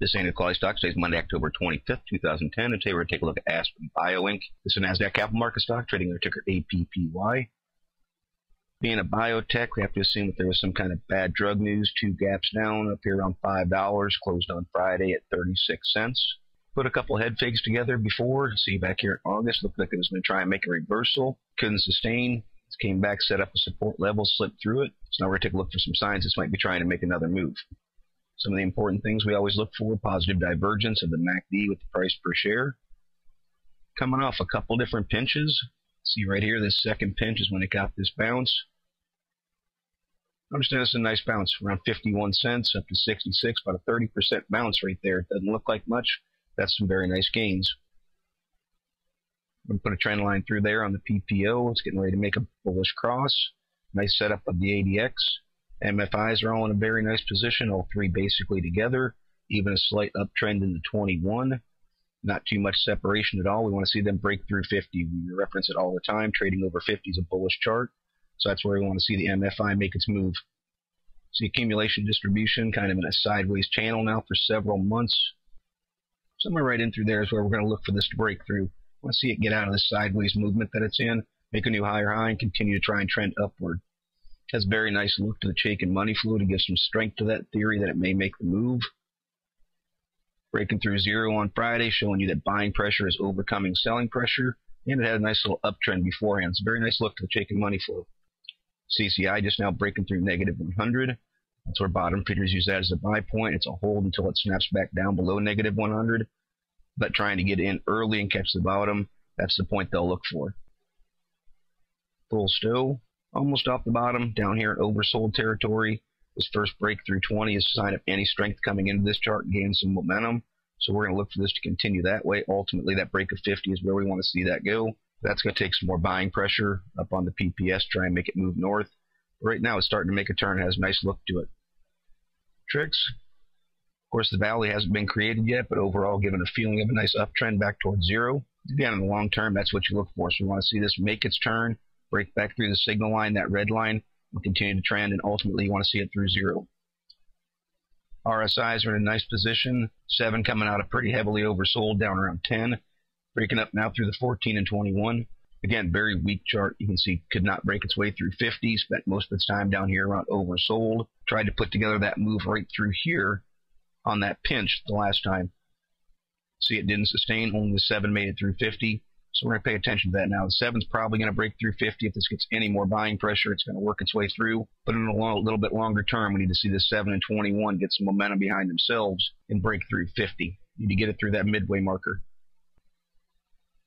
This is Andy QualityStocks. Today is Monday, October 25th, 2010. And today we're going to take a look at APPY Inc. This is a NASDAQ capital market stock trading under ticker APPY. Being a biotech, we have to assume that there was some kind of bad drug news. Two gaps down, up here around $5. Closed on Friday at 36 cents. Put a couple head fakes together before. See, back here in August, looked like it was going to try and make a reversal. Couldn't sustain. Came back, set up a support level, slipped through it. So now we're going to take a look for some signs this might be trying to make another move. Some of the important things we always look for: positive divergence of the MACD with the price per share. Coming off a couple different pinches. See right here, this second pinch is when it got this bounce. Understand this is a nice bounce, around 51 cents up to 66, about a 30% bounce right there. It doesn't look like much. That's some very nice gains. I'm going to put a trend line through there on the PPO. It's getting ready to make a bullish cross. Nice setup of the ADX. MFIs are all in a very nice position, all three basically together. Even a slight uptrend in the 21. Not too much separation at all. We want to see them break through 50. We reference it all the time. Trading over 50 is a bullish chart. So that's where we want to see the MFI make its move. See accumulation distribution kind of in a sideways channel now for several months. Somewhere right in through there is where we're going to look for this to break through. I want to see it get out of this sideways movement that it's in, make a new higher high, and continue to try and trend upward. It has a very nice look to the Chaikin money flow to give some strength to that theory that it may make the move. Breaking through zero on Friday, showing you that buying pressure is overcoming selling pressure, and it had a nice little uptrend beforehand. It's a very nice look to the Chaikin money flow. CCI just now breaking through negative 100. That's where bottom feeders use that as a buy point. It's a hold until it snaps back down below negative 100. But trying to get in early and catch the bottom, that's the point they'll look for. Full stow, almost off the bottom, down here in oversold territory. This first break through 20 is a sign of any strength coming into this chart, gain some momentum. So we're going to look for this to continue that way. Ultimately, that break of 50 is where we want to see that go. That's going to take some more buying pressure up on the PPS, try and make it move north. But right now, it's starting to make a turn. It has a nice look to it. Tricks. Of course, the valley hasn't been created yet, but overall given a feeling of a nice uptrend back towards zero. Again, in the long term, that's what you look for. So we want to see this make its turn, break back through the signal line, that red line, and continue to trend, and ultimately you want to see it through zero. RSIs are in a nice position. 7 coming out of pretty heavily oversold, down around 10. Breaking up now through the 14 and 21. Again, very weak chart. You can see could not break its way through 50. Spent most of its time down here around oversold. Tried to put together that move right through here on that pinch the last time. See, it didn't sustain. Only the 7 made it through 50. So we're going to pay attention to that now. The 7's probably going to break through 50. If this gets any more buying pressure, it's going to work its way through. But in a little bit longer term, we need to see the 7 and 21 get some momentum behind themselves and break through 50. You need to get it through that midway marker.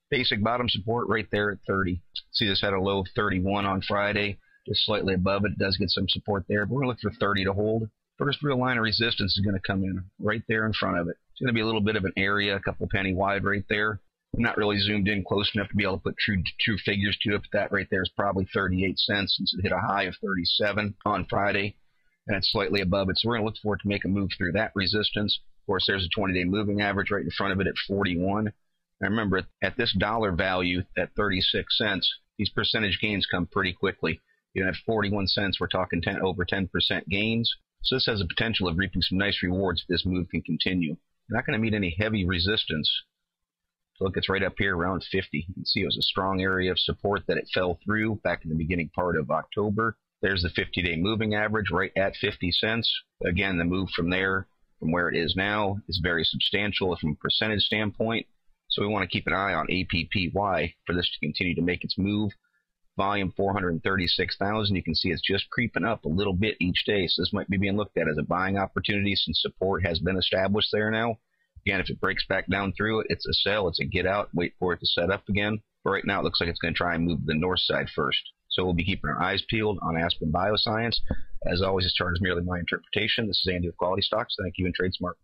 Basic bottom support right there at 30. See, this had a low of 31 on Friday, just slightly above it. It does get some support there, but we're going to look for 30 to hold. First real line of resistance is going to come in right there in front of it. It's going to be a little bit of an area, a couple penny wide right there. I'm not really zoomed in close enough to be able to put true figures to it, but that right there is probably 38 cents since it hit a high of 37 on Friday, and it's slightly above it. So we're going to look for it to make a move through that resistance. Of course, there's a 20-day moving average right in front of it at 41. Now remember, at this dollar value, at 36 cents, these percentage gains come pretty quickly. You know, at 41 cents, we're talking over 10% gains. So this has a potential of reaping some nice rewards if this move can continue. You're not going to meet any heavy resistance. So look, it's right up here around 50. You can see it was a strong area of support that it fell through back in the beginning part of October. There's the 50-day moving average right at 50 cents. Again, the move from there, from where it is now, is very substantial from a percentage standpoint. So we want to keep an eye on APPY for this to continue to make its move. Volume 436,000. You can see it's just creeping up a little bit each day. So this might be being looked at as a buying opportunity since support has been established there now. Again, if it breaks back down through it, it's a sell. It's a get out. Wait for it to set up again. But right now, it looks like it's going to try and move to the north side first. So we'll be keeping our eyes peeled on Aspen Bioscience. As always, this chart is merely my interpretation. This is Andy with QualityStocks. Thank you and trade smart.